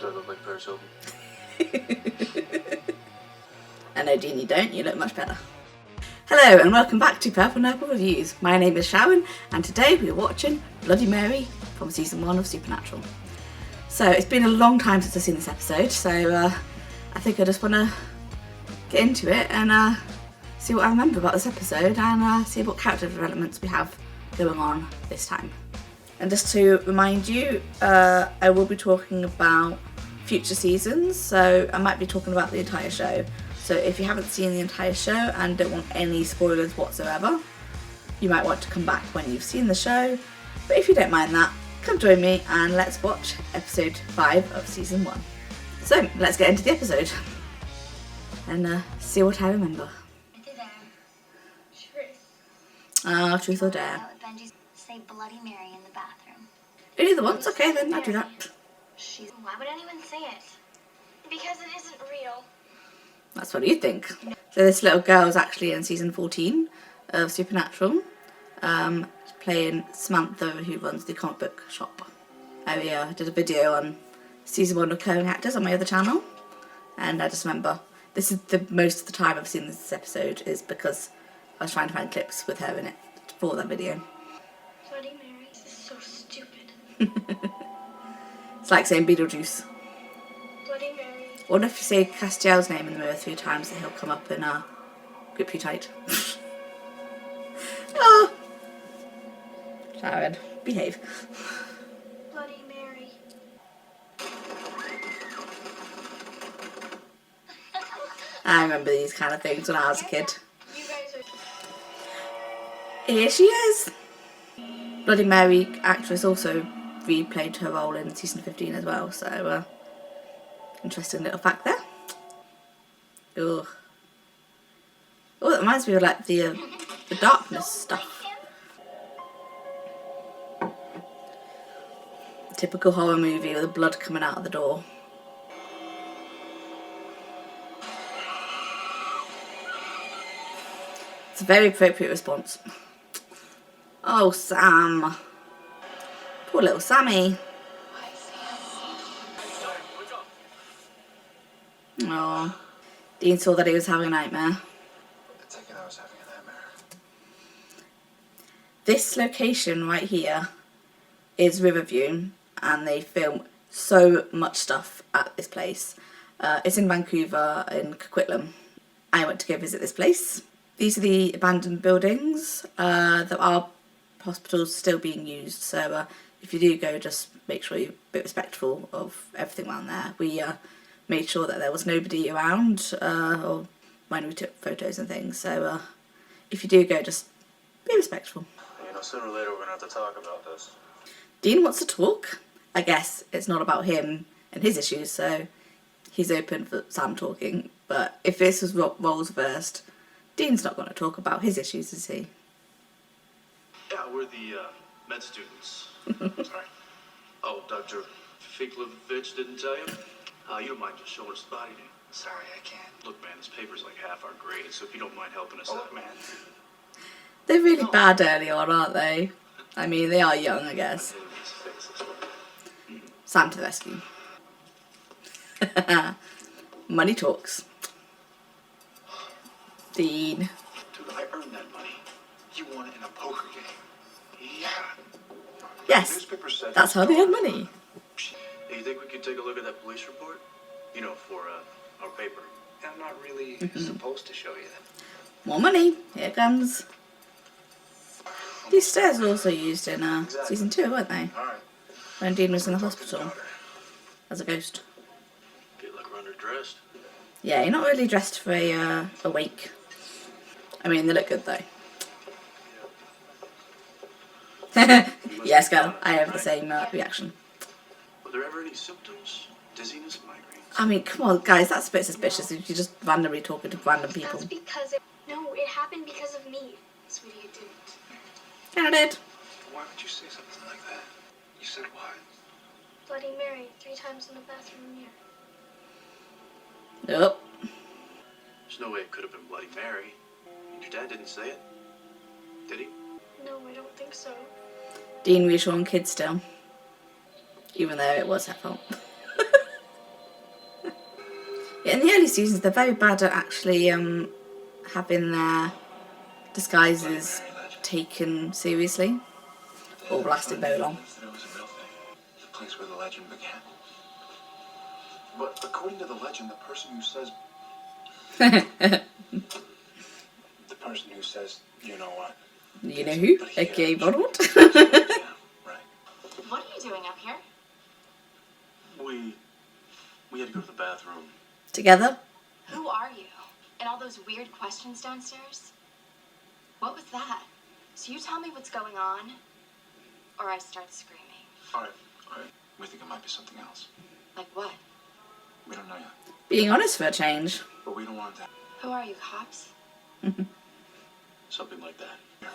Do I look like Paris Hilton? I know, Dean, you don't. You look much better. Hello and welcome back to Purple Nurple Reviews. My name is Sharon and today we're watching Bloody Mary from season 1 of Supernatural. So it's been a long time since I've seen this episode, so I think I just want to get into it and see what I remember about this episode and see what character developments we have going on this time. And just to remind you, I will be talking about future seasons, so I might be talking about the entire show. So if you haven't seen the entire show and don't want any spoilers whatsoever, you might want to come back when you've seen the show. But if you don't mind that, come join me and let's watch episode 5 of season 1. So let's get into the episode and see what I remember. Truth or dare? Say Bloody Mary in the bathroom. Only the once? Okay then, I'll do that. Why would anyone say it? Because it isn't real. That's what you think. So this little girl is actually in season 14 of Supernatural, playing Samantha, who runs the comic book shop. I did a video on season 1 recurring actors on my other channel, and I just remember this is the most of the time I've seen this episode is because I was trying to find clips with her in it for that video. Bloody Mary, this is so stupid. It's like saying Beetlejuice. Bloody Mary. I wonder if you say Castiel's name in the mirror 3 times that he'll come up and grip you tight. Oh. Sharon, behave. Bloody Mary. I remember these kind of things when I was a kid. You guys are... Here she is. Bloody Mary actress also replayed her role in season 15 as well, so interesting little fact there. Ugh. Oh, that reminds me of like the darkness stuff. Typical horror movie with the blood coming out of the door. It's a very appropriate response. Oh, Sam. Poor little Sammy. Oh, Dean saw that he was having a nightmare. I take it I was having a nightmare. This location right here is Riverview, and they film so much stuff at this place. It's in Vancouver, in Coquitlam. I went to go visit this place. These are the abandoned buildings. There are hospitals still being used, so if you do go, just make sure you're a bit respectful of everything around there. We made sure that there was nobody around or when we took photos and things, so if you do go, just be respectful. You know, sooner or later we're going to have to talk about this. Dean wants to talk. I guess it's not about him and his issues, so he's open for Sam talking, but if this was roles reversed, Dean's not going to talk about his issues, is he? Yeah, we're the med students. Sorry. Oh, Dr. Fiklovich didn't tell you? You don't mind just showing us the body, do you? Sorry, I can't. Look, man, this paper's like half our grade, so if you don't mind helping us out, man. They're really bad early on, aren't they? I mean, they are young, I guess. Sam to the rescue. Money talks. Dean. Dude, I earned that money. You won it in a poker game. Yeah. Yes, that's how they earn money. Hey, you think we could take a look at that police report? You know, for our paper. I'm not really supposed to show you that. More money. Here it comes. These stairs were also used in season 2, weren't they? All right. When Dean was in the hospital as a ghost. Get like we're underdressed. Yeah, you're not really dressed for a wake. I mean, they look good though. Yes, girl, I have the same reaction. Were there ever any symptoms? Dizziness, migraines? I mean, come on, guys, that's a bit suspicious if you're just randomly talking to random people. That's because no, it happened because of me. Sweetie, it didn't. Yeah, I did. Why would you say something like that? You said what? Bloody Mary 3 times in the bathroom mirror. Nope. There's no way it could have been Bloody Mary. Your dad didn't say it, did he? No, I don't think so. Dean reassuring kids still. Even though it was her fault. in the early seasons, they're very bad at actually having their disguises taken seriously or lasted very long. It was a real thing. The place where the legend began. But according to the legend, the person who says, you know what? You know who? A.K.A. Ronald. Yeah, right. What are you doing up here? We had to go to the bathroom. Together. Who are you? And all those weird questions downstairs? What was that? So you tell me what's going on, or I start screaming. All right. We think it might be something else. Like what? We don't know yet. Being honest for a change. But we don't want that. Who are you, cops? Something like that. Here.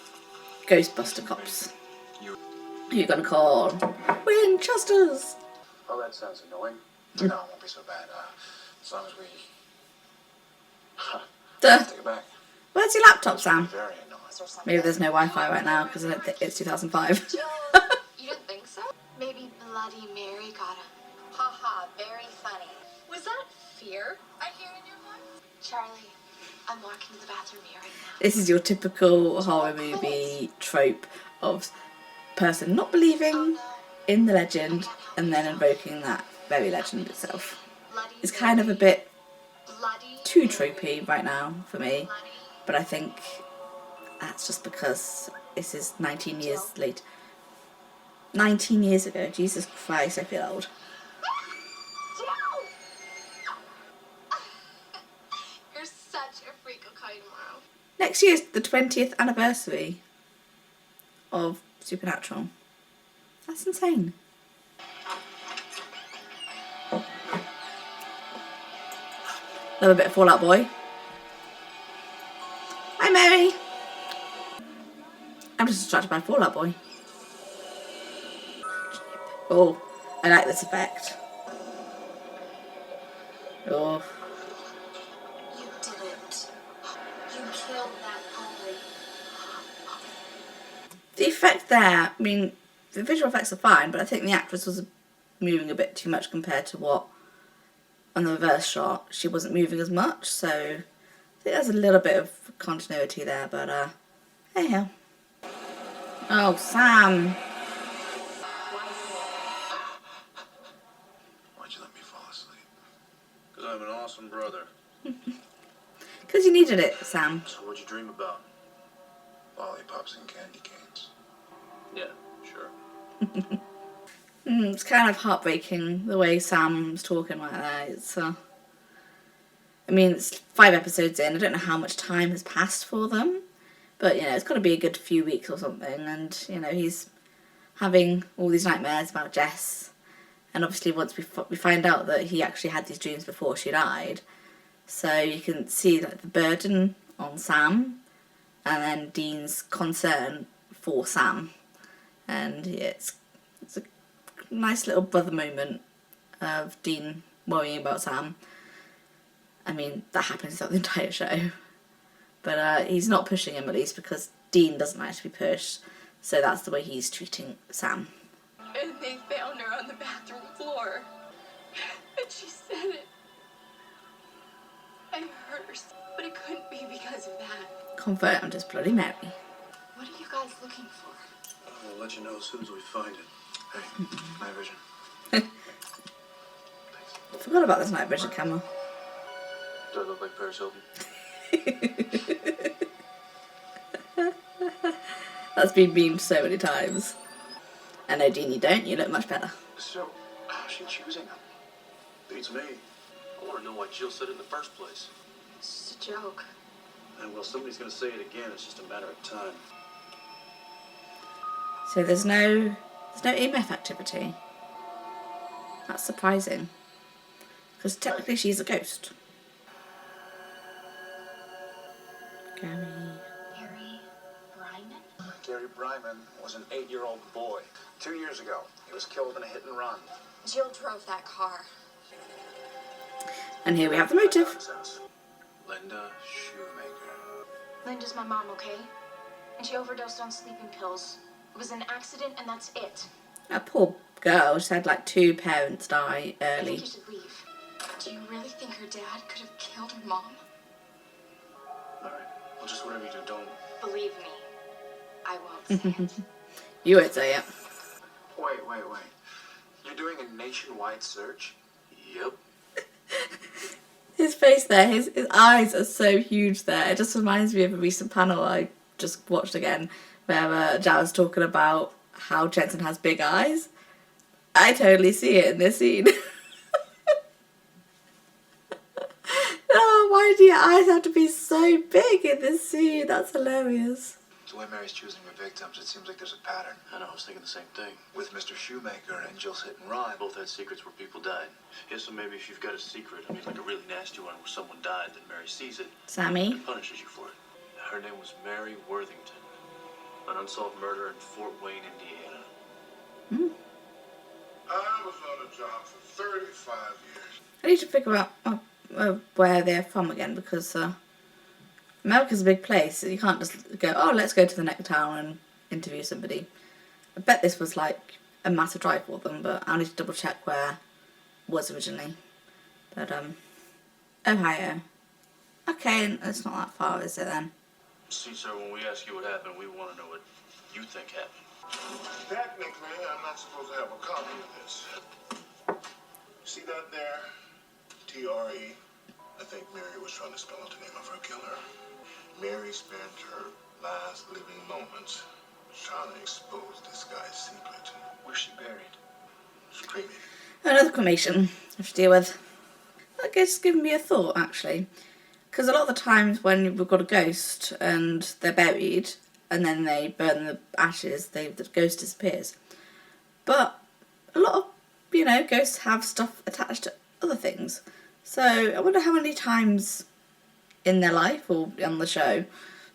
Ghostbuster cops. You. Who you gonna call? Winchesters. Oh, that sounds annoying. No, it won't be so bad. As long as we... Duh. Take it back. Where's your laptop, Sam? Very annoying. Maybe there's no Wi-Fi right now because it's 2005. You didn't think so? Maybe Bloody Mary got him. Ha ha, very funny. Was that fear I hear in your voice? Charlie, I'm walking to the bathroom here right now. This is your typical horror movie trope of person not believing in the legend and then invoking that very legend itself. It's kind of a bit too tropey right now for me, but I think that's just because this is 19 years late. 19 years ago. Jesus Christ, I feel old. You're such a freak. I'll call you tomorrow. Next year's the 20th anniversary of Supernatural. That's insane. Love a bit of Fall Out Boy. Hi, Mary. I'm just distracted by Fall Out Boy. Oh, I like this effect. Oh. You did it. You killed that boy. The effect there, I mean, the visual effects are fine, but I think the actress was moving a bit too much compared to what, on the reverse shot, she wasn't moving as much, so I think there's a little bit of continuity there, but hey ho. Oh, Sam. Why'd you let me fall asleep? Because I'm an awesome brother. Because you needed it, Sam. So what'd you dream about? Lollipops and candy canes. Yeah, sure. It's kind of heartbreaking the way Sam's talking like that. It's, I mean, it's 5 episodes in. I don't know how much time has passed for them, but you know, it's got to be a good few weeks or something. And you know, he's having all these nightmares about Jess, and obviously once we find out that he actually had these dreams before she died, so you can see like the burden on Sam, and then Dean's concern for Sam, and yeah, it's a nice little brother moment of Dean worrying about Sam. I mean, that happens throughout the entire show. But he's not pushing him, at least, because Dean doesn't like to be pushed. So that's the way he's treating Sam. And they found her on the bathroom floor. And she said it. I heard her, but it couldn't be because of that. Confirmed as Bloody Mary. What are you guys looking for? I'll let you know as soon as we find it. Hey, night vision. I forgot about this night vision camera. Do I look like Paris Hilton? That's been memed so many times. I know, Dean, you don't. You look much better. So, how's she choosing him? Beats me. I want to know why Jill said it in the first place. It's just a joke. And well, somebody's going to say it again. It's just a matter of time. So there's no EMF activity. That's surprising. Because technically she's a ghost. Gary Bryman? Gary Bryman was an 8-year-old boy. 2 years ago, he was killed in a hit and run. Jill drove that car. And here we have the motive. Linda Shoemaker. Linda's my mom, okay? And she overdosed on sleeping pills. It was an accident, and that's it. That poor girl. She had like 2 parents die I think early. you should leave. Do you really think her dad could have killed her mom? All right. Well, just whatever you do, don't. Believe me, I won't say it. You won't say it. Wait. You're doing a nationwide search? Yep. His face there, his eyes are so huge there. It just reminds me of a recent panel I just watched again where Jared's talking about how Jensen has big eyes. I totally see it in this scene. Oh, why do your eyes have to be so big in this scene? That's hilarious. The way Mary's choosing her victims, it seems like there's a pattern. I know, I was thinking the same thing. With Mr. Shoemaker and Jill's hit and run. Both had secrets where people died. Yeah, so maybe if you've got a secret, I mean, like a really nasty one where someone died, then Mary sees it Sammy. and punishes you for it. Her name was Mary Worthington. An unsolved murder in Fort Wayne, Indiana. I was on the job for 35 years. I need to figure out where they're from again, because America's a big place, so you can't just go, oh, let's go to the next town and interview somebody. I bet this was like a massive drive for them, but I'll need to double check where it was originally. But Ohio. Okay, it's not that far, is it then? See, sir, when we ask you what happened, we want to know what you think happened. Technically, I'm not supposed to have a copy of this. See that there? T-R-E. I think Mary was trying to spell out the name of her killer. Mary spent her last living moments trying to expose this guy's secret. Where's she buried? Screaming. Another cremation I have to deal with. That just given me a thought, actually. Because a lot of the times when we've got a ghost and they're buried and then they burn the ashes, the ghost disappears. But a lot of, ghosts have stuff attached to other things. So I wonder how many times in their life or on the show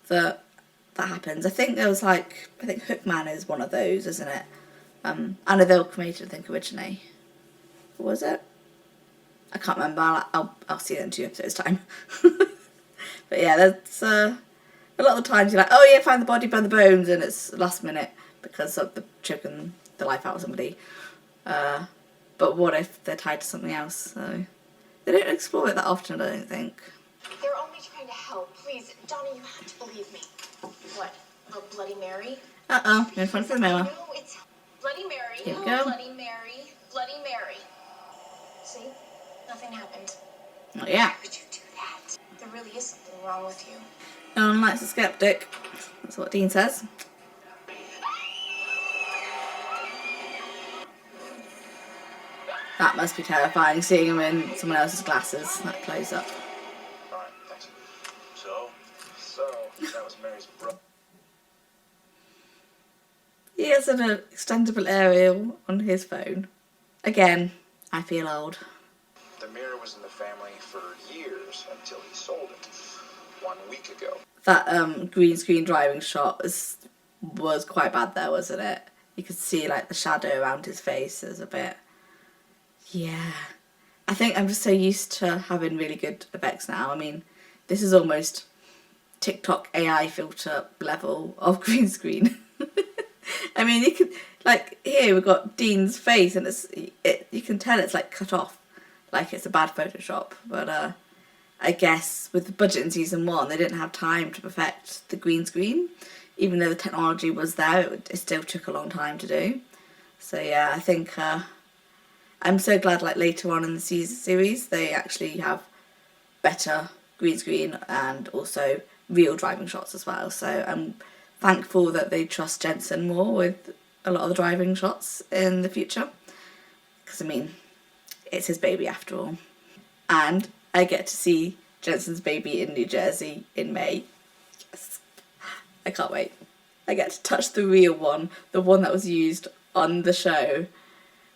that happens. I think Hookman is one of those, isn't it? I know they were cremated, I think, originally. What was it? I can't remember. I'll see it in 2 episodes' time. But yeah, that's a lot of the times you're like, oh yeah, find the body, burn the bones, and it's last minute because of the choking the life out of somebody. But what if they're tied to something else? So they don't explore it that often, I don't think. They're only trying to help. Please, Donna, you have to believe me. What? About Bloody Mary? Uh-oh, no fun for the mirror. No, it's Bloody Mary. Here we go. Bloody Mary. Bloody Mary. See? Nothing happened. Oh yeah. Why would you do that? There really is something wrong with you. No one likes a skeptic. That's what Dean says. That must be terrifying, seeing him in someone else's glasses, that close up. All right, thanks. So, That was Mary's brother. He has an extendable aerial on his phone. Again, I feel old. The mirror was in the family for years until he sold it 1 week ago. That green screen driving shot was quite bad there, wasn't it? You could see like the shadow around his face. It was a bit... Yeah. I think I'm just so used to having really good effects now. I mean, this is almost TikTok AI filter level of green screen. I mean, you can, like, here we've got Dean's face and you can tell it's like cut off, like it's a bad Photoshop. But I guess with the budget in season 1, they didn't have time to perfect the green screen. Even though the technology was there, it still took a long time to do. So yeah, I think I'm so glad like later on in the series they actually have better green screen and also real driving shots as well. So I'm thankful that they trust Jensen more with a lot of the driving shots in the future. Because I mean, it's his baby after all. And I get to see Jensen's baby in New Jersey in May. Yes. I can't wait. I get to touch the real one, the one that was used on the show.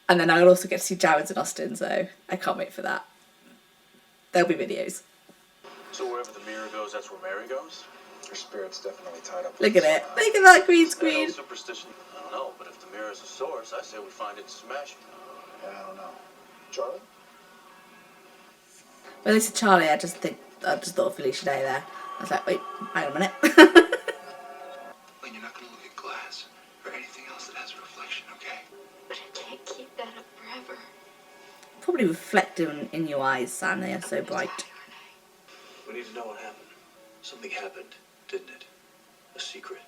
And then I'll also get to see Jared's in Austin, so I can't wait for that. There'll be videos. So wherever the mirror goes, that's where Mary goes? Her spirit's definitely tied up. Look at it. Look at that green That screen. old superstition? I don't know, but if the mirror is a source, I say we find it and smash it. Yeah, I don't know. Charlie? When they said Charlie, I just thought of Felicia Day there. I was like, wait, hang on a minute. When you're not going to look at glass or anything else that has a reflection, okay? But I can't keep that up forever. Probably probably reflecting in your eyes, Sam. They are so bright. We need to know what happened. Something happened, didn't it? A secret,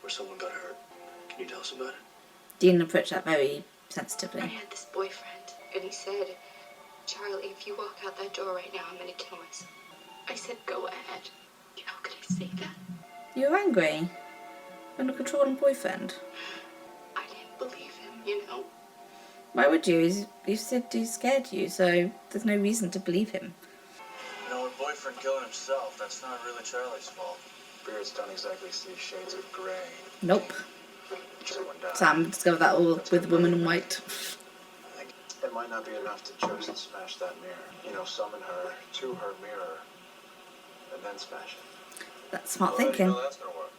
where someone got hurt. Can you tell us about it? Dean approached that very I sensitively. had this boyfriend, and he said, Charlie, if you walk out that door right now, I'm gonna kill myself. I said, go ahead. You know, could I say that? You were angry? And a controlling boyfriend? I didn't believe him, you know? Why would you? You said he scared you, so there's no reason to believe him. You know, a boyfriend killing himself, that's not really Charlie's fault. Beards don't exactly see shades of grey. Nope. Someone died. Sam discovered that all with Woman in White. It might not be enough to just smash that mirror. You know, summon her to her mirror, and then smash it. That's smart You thinking, know that's gonna work.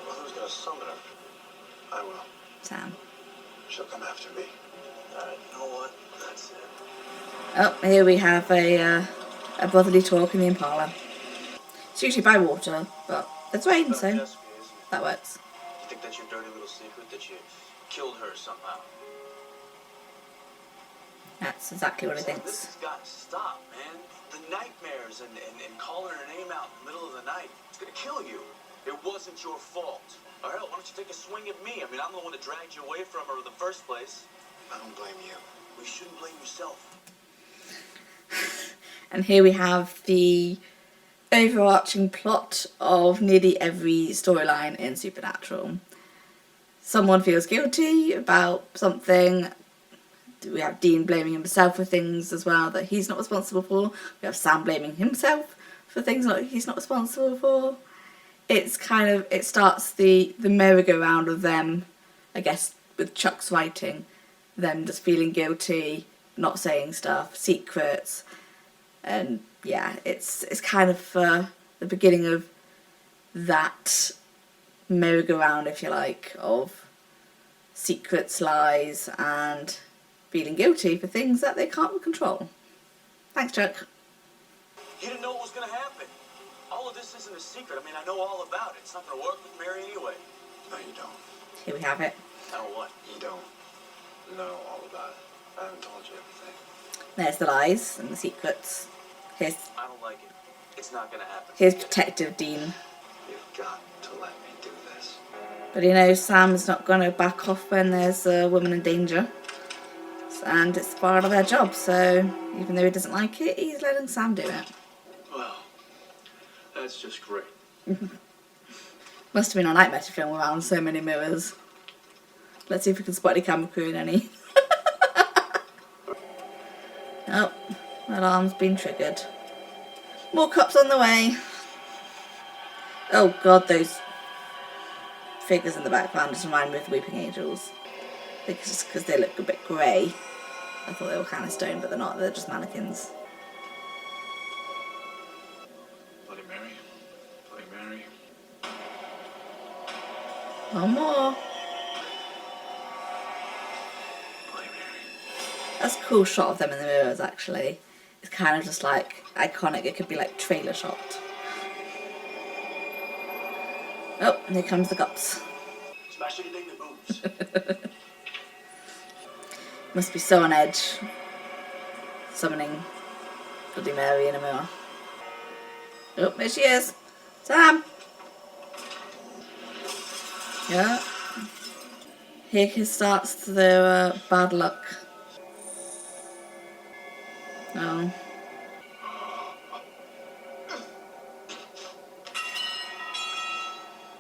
Well, who's gonna summon her? I will. Sam. She'll come after me. Alright, you know what? That's it. Oh, here we have a brotherly talk in the Impala. It's usually by water, but it's rain, so Jessica, isn't it? that works. You think that's your dirty little secret that you killed her somehow? That's exactly what he This thinks. has got to stop, man. The nightmares and calling her name out in the middle of the night, it's gonna kill you. It wasn't your fault. All right, why don't you take a swing at me? I mean, I'm the one that dragged you away from her in the first place. I don't blame you. We shouldn't blame yourself. And here we have the overarching plot of nearly every storyline in Supernatural. Someone feels guilty about something. We have Dean blaming himself for things as well that he's not responsible for. We have Sam blaming himself for things that he's not responsible for. It's kind of, it starts the merry-go-round of them, I guess, with Chuck's writing, them just feeling guilty, not saying stuff, secrets, and yeah, it's kind of the beginning of that merry-go-round, if you like, of secrets, lies, and feeling guilty for things that they can't control. Thanks, Chuck. You didn't know what was gonna happen. All of this isn't a secret. I mean, I know all about it. It's not gonna work with Mary anyway. No, you don't. Here we have it. Now what? You don't know all about it. I haven't told you everything. There's the lies and the secrets. Here's I don't like it. It's not gonna happen. Detective Dean. You've got to let me do this. But he knows Sam's not going to back off when there's a woman in danger. And it's part of their job, so even though he doesn't like it, he's letting Sam do it. Well, that's just great. Must have been a nightmare to film around so many mirrors. Let's see if we can spot the camera crew in any. Oh, alarm's been triggered. More cops on the way. Oh god, those figures in the background just remind me of the Weeping Angels. I think it's just because they look a bit grey. I thought they were kind of stone, but they're not. They're just mannequins. Bloody Mary. Bloody Mary. One more. Bloody Mary. That's a cool shot of them in the mirrors, actually. It's kind of just like iconic. It could be like trailer shot. Oh, and here comes the cops. Smash anything that moves. Must be so on edge. Summoning Bloody Mary in a mirror. Oh, there she is. Sam! Yeah. Here starts the bad luck. Oh.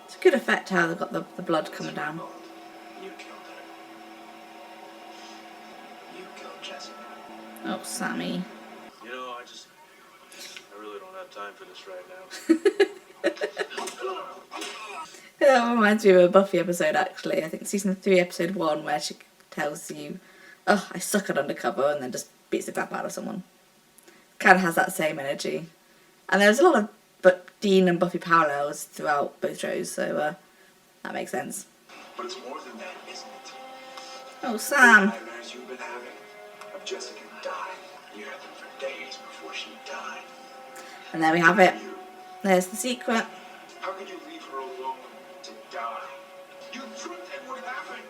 It's a good effect how they've got the blood coming down. You killed her. You killed Jessica. Oh, Sammy. You know, I really don't have time for this right now. Yeah, that reminds me of a Buffy episode, actually. I think season 3, episode 1, where she tells you, oh, I suck at undercover, and then just beats the crap out of someone. Kind of has that same energy. And there's a lot of Dean and Buffy parallels throughout both shows, so that makes sense. But it's more than that, isn't it? Oh, Sam. The nightmares you've been having of Jessica dying. You had them for days before she died. And there we have it. There's the secret. How could you leave her alone to die? You tricked and what happened?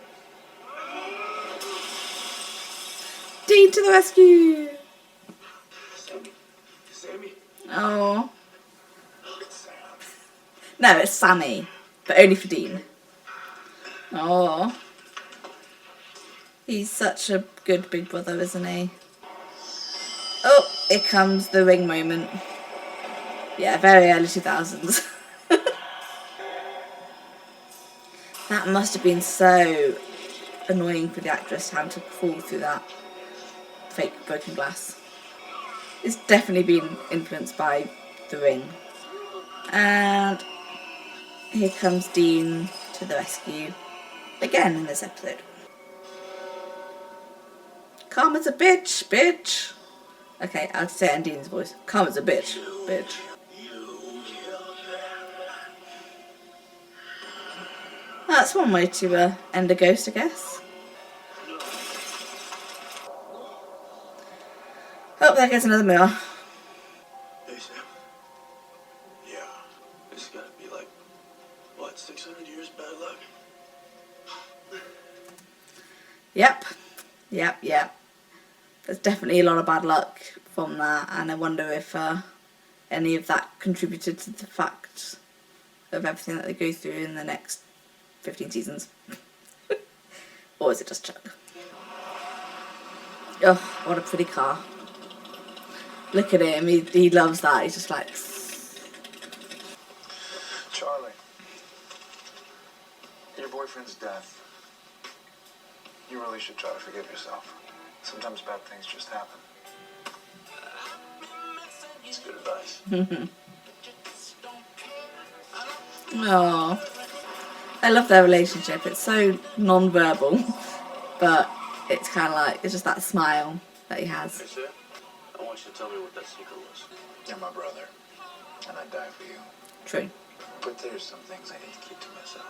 Dean to the rescue! Oh. It's Sam. No, it's Sammy, but only for Dean. Oh. He's such a good big brother, isn't he? Oh, here comes the ring moment. Yeah, very early 2000s. That must have been so annoying for the actress having to fall through that fake broken glass. It's definitely been influenced by The Ring. And here comes Dean to the rescue again in this episode. Calm as a bitch, bitch. Okay, I'll say it in Dean's voice. Calm as a bitch, bitch. That's one way to end a ghost, I guess. Oh, there goes another mirror. Hey, Sam. Yeah. This has got to be like, what, 600 years bad luck? Yep. There's definitely a lot of bad luck from that, and I wonder if any of that contributed to the fact of everything that they go through in the next 15 seasons. Or is it just Chuck? Oh, what a pretty car. Look at him, he loves that. He's just like... Charlie, your boyfriend's death. You really should try to forgive yourself. Sometimes bad things just happen. It's good advice. Oh, I love their relationship. It's so non-verbal, but it's kind of like, it's just that smile that he has. Hey, Sam, I want you to tell me what that secret was. You're my brother, and I'd die for you. True. But there's some things I need to keep to myself.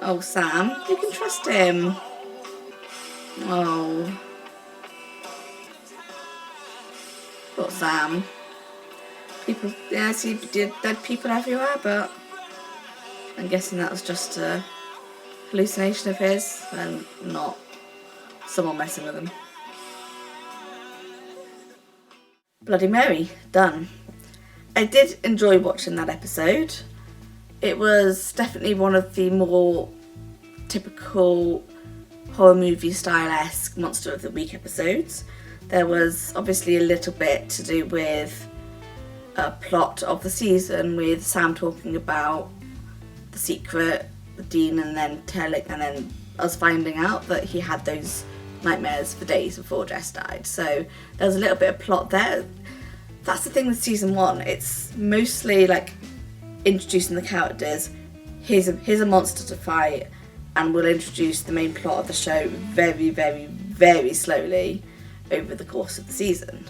Oh, Sam, you can trust him. Oh. Poor Sam. People, yeah, I see dead people everywhere, but I'm guessing that was just a hallucination of his and not someone messing with him. Bloody Mary, done. I did enjoy watching that episode. It was definitely one of the more typical horror movie style-esque Monster of the Week episodes. There was obviously a little bit to do with a plot of the season, with Sam talking about the secret, Dean, and then us finding out that he had those nightmares for days before Jess died. So there was a little bit of plot there. That's the thing with season 1. It's mostly like introducing the characters. Here's a monster to fight, and we'll introduce the main plot of the show very, very, very slowly over the course of the season.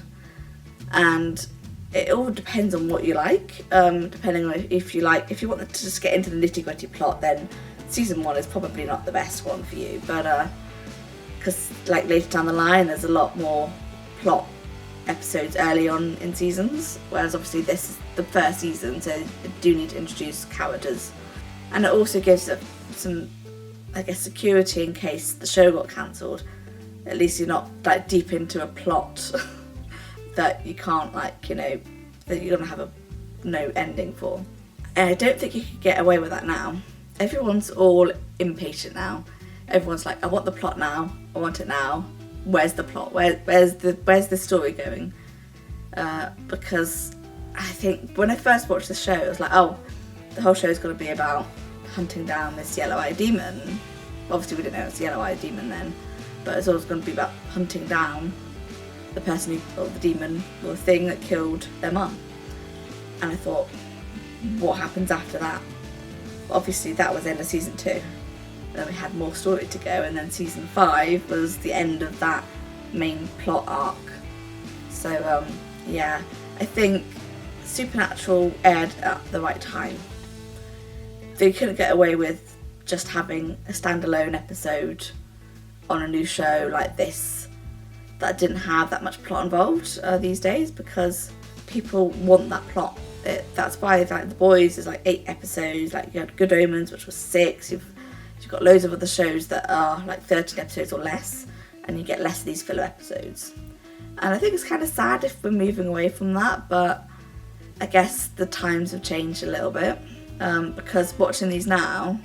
And it all depends on what you like. Depending on if you want to just get into the nitty-gritty plot, then season 1 is probably not the best one for you. But because like later down the line, there's a lot more plot episodes early on in seasons, whereas obviously this is the first season, so you do need to introduce characters. And it also gives some, I guess, security in case the show got cancelled. At least you're not like deep into a plot that you can't that you're gonna have no ending for. And I don't think you could get away with that now. Everyone's all impatient now. Everyone's like, I want the plot now. I want it now. Where's the plot? Where's the story going? Because I think when I first watched the show, it was like, oh, the whole show is going to be about hunting down this yellow-eyed demon. Obviously, we didn't know it was a yellow-eyed demon then, but it's always going to be about hunting down the person or the demon or the thing that killed their mum. And I thought, what happens after that? Obviously, that was the end of season 2. Then we had more story to go, and then season 5 was the end of that main plot arc. So yeah, I think Supernatural aired at the right time. They couldn't get away with just having a standalone episode on a new show like this that didn't have that much plot involved these days, because people want that plot. That's why like The Boys is like 8 episodes. Like you had Good Omens, which was 6. You've got loads of other shows that are like 13 episodes or less, and you get less of these filler episodes. And I think it's kind of sad if we're moving away from that, but I guess the times have changed a little bit, because watching these now,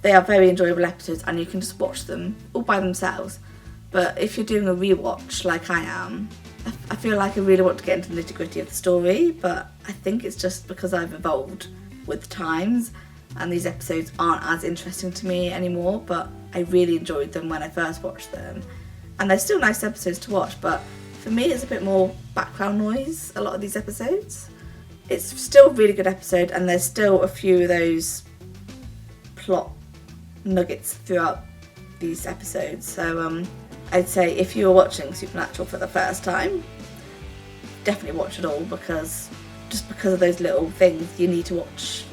they are very enjoyable episodes and you can just watch them all by themselves. But if you're doing a rewatch like I am, I feel like I really want to get into the nitty-gritty of the story, but I think it's just because I've evolved with the times and these episodes aren't as interesting to me anymore, but I really enjoyed them when I first watched them. And they're still nice episodes to watch, but for me it's a bit more background noise, a lot of these episodes. It's still a really good episode and there's still a few of those plot nuggets throughout these episodes. So I'd say if you were watching Supernatural for the first time, definitely watch it all, because just because of those little things you need to watch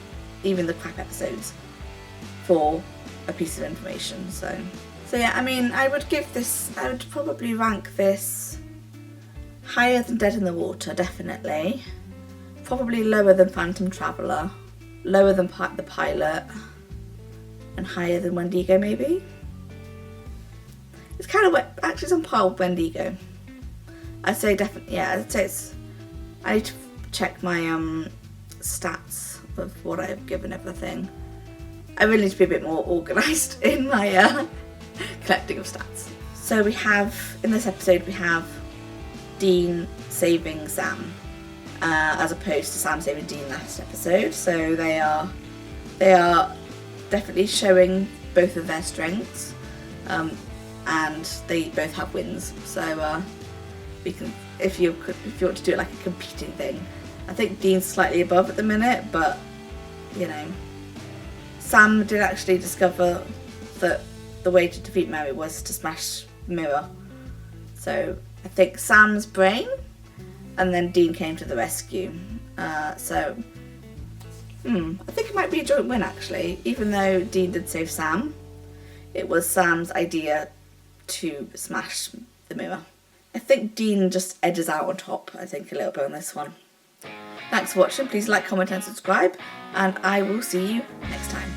even the crap episodes for a piece of information. So yeah, I mean, I would probably rank this higher than Dead in the Water, definitely. Probably lower than Phantom Traveller, lower than the pilot, and higher than Wendigo maybe. It's kind of actually it's on par with Wendigo. I'd say definitely, yeah, I'd say it's, I need to check my stats of what I've given everything. I really need to be a bit more organised in my collecting of stats. So we have, in this episode, we have Dean saving Sam, as opposed to Sam saving Dean last episode. So they are definitely showing both of their strengths, and they both have wins. So we can, if you want to do it like a competing thing, I think Dean's slightly above at the minute, but you know, Sam did actually discover that the way to defeat Mary was to smash the mirror. So I think Sam's brain, and then Dean came to the rescue. I think it might be a joint win actually, even though Dean did save Sam. It was Sam's idea to smash the mirror. I think Dean just edges out on top, I think, a little bit on this one. Thanks for watching. Please like, comment and subscribe, and I will see you next time.